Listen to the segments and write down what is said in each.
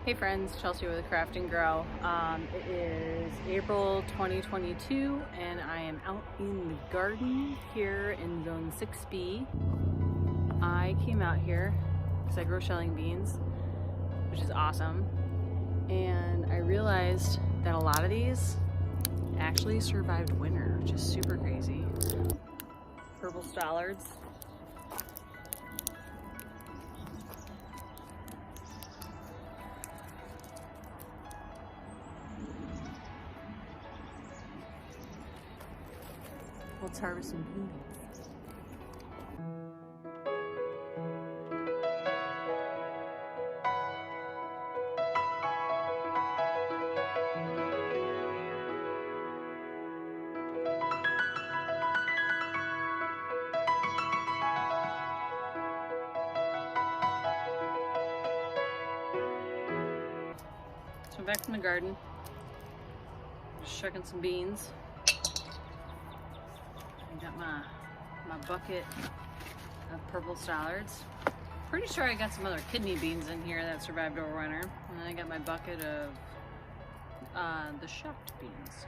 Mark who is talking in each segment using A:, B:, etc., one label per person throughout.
A: Hey friends, Chelsea with Craft and Grow. It is April 2022 and I am out in the garden here in zone 6B. I came out here because I grow shelling beans, which is awesome. And I realized that a lot of these actually survived winter, which is super crazy. Purple Stallards. Let's harvest some beans. So I'm back from the garden, just shucking some beans. I got my bucket of purple Stallards. Pretty sure I got some other kidney beans in here that survived over winter. And then I got my bucket of the shucked beans.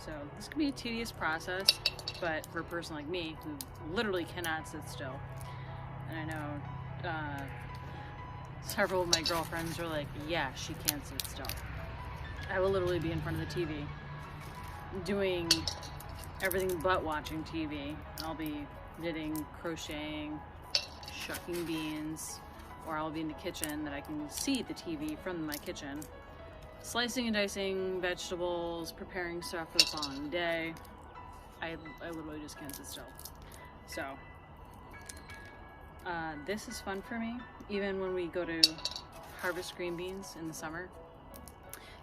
A: So this can be a tedious process, but for a person like me who literally cannot sit still, and I know several of my girlfriends are like, yeah, she can't sit still. I will literally be in front of the TV doing everything but watching TV. I'll be knitting, crocheting, shucking beans, or I'll be in the kitchen that I can see the TV from my kitchen, slicing and dicing vegetables, preparing stuff for the following day. I literally just can't sit still. So this is fun for me, even when we go to harvest green beans in the summer.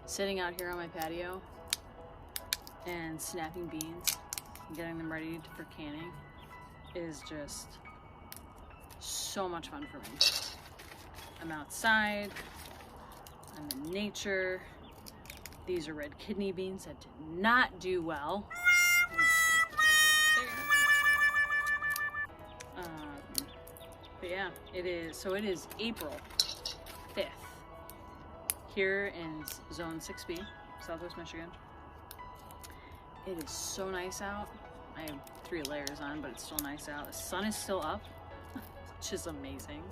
A: Sitting out here on my patio and snapping beans, getting them ready for canning is just so much fun for me. I'm outside, I'm in nature. These are red kidney beans that did not do well. But yeah, it is April 5th here in zone 6B, Southwest Michigan. It is so nice out. I have 3 layers on, but it's still nice out. The sun is still up, which is amazing.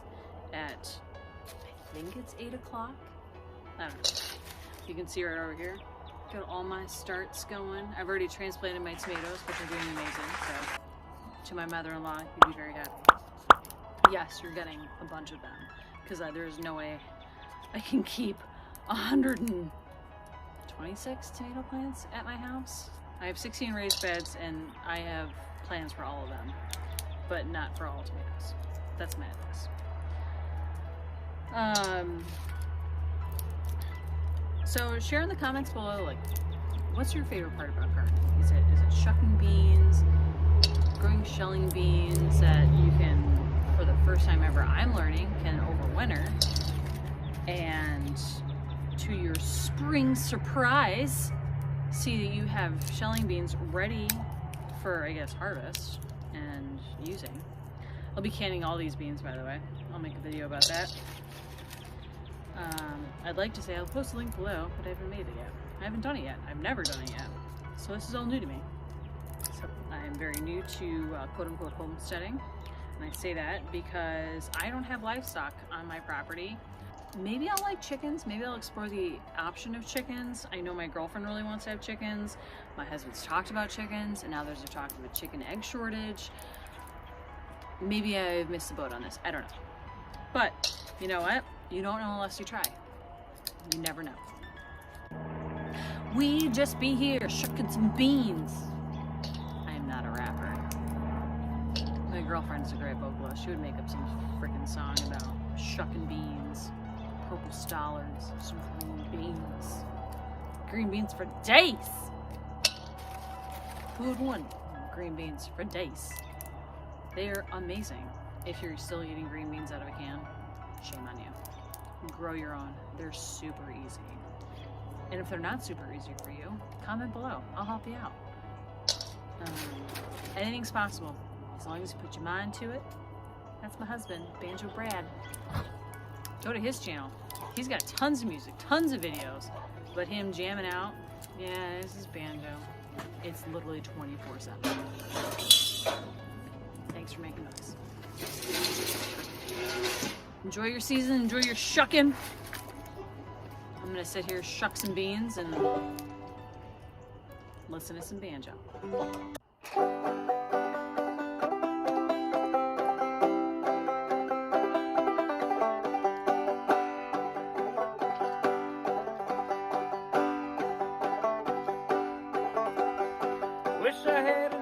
A: At, I think it's 8 o'clock. I don't know. You can see right over here. Got all my starts going. I've already transplanted my tomatoes, which are doing amazing. So, to my mother-in-law, you'd be very happy. Yes, you're getting a bunch of them, because there's no way I can keep 126 tomato plants at my house. I have 16 raised beds and I have plans for all of them, but not for all tomatoes. That's my advice. So share in the comments below, like, what's your favorite part about gardening? Is it shucking beans, growing shelling beans that you can, for the first time ever I'm learning, can overwinter, and to your spring surprise, see that you have shelling beans ready for, I guess, harvest and using. I'll be canning all these beans, by the way. I'll make a video about that. I'd like to say I'll post a link below, but I haven't made it yet. I haven't done it yet. I've never done it yet. So this is all new to me. So I am very new to quote-unquote homesteading. And I say that because I don't have livestock on my property. Maybe I'll like chickens. Maybe I'll explore the option of chickens. I know my girlfriend really wants to have chickens. My husband's talked about chickens, and now there's a talk of a chicken egg shortage. Maybe I've missed the boat on this. I don't know. But you know what? You don't know unless you try. You never know. We just be here shucking some beans. I am not a rapper. My girlfriend's a great vocalist. She would make up some freaking song about shucking beans, purple Stallards, some green beans. Green beans for days! Who would want green beans for days? They are amazing. If you're still eating green beans out of a can, shame on you. Grow your own. They're super easy. And if they're not super easy for you, comment below. I'll help you out. Anything's possible. As long as you put your mind to it. That's my husband, Banjo Brad. Go to his channel. He's got tons of music, tons of videos, but him jamming out, yeah, this is banjo. It's literally 24/7. Thanks for making noise. Enjoy your season, enjoy your shucking. I'm gonna sit here, shuck some beans, and listen to some banjo.
B: Wish I had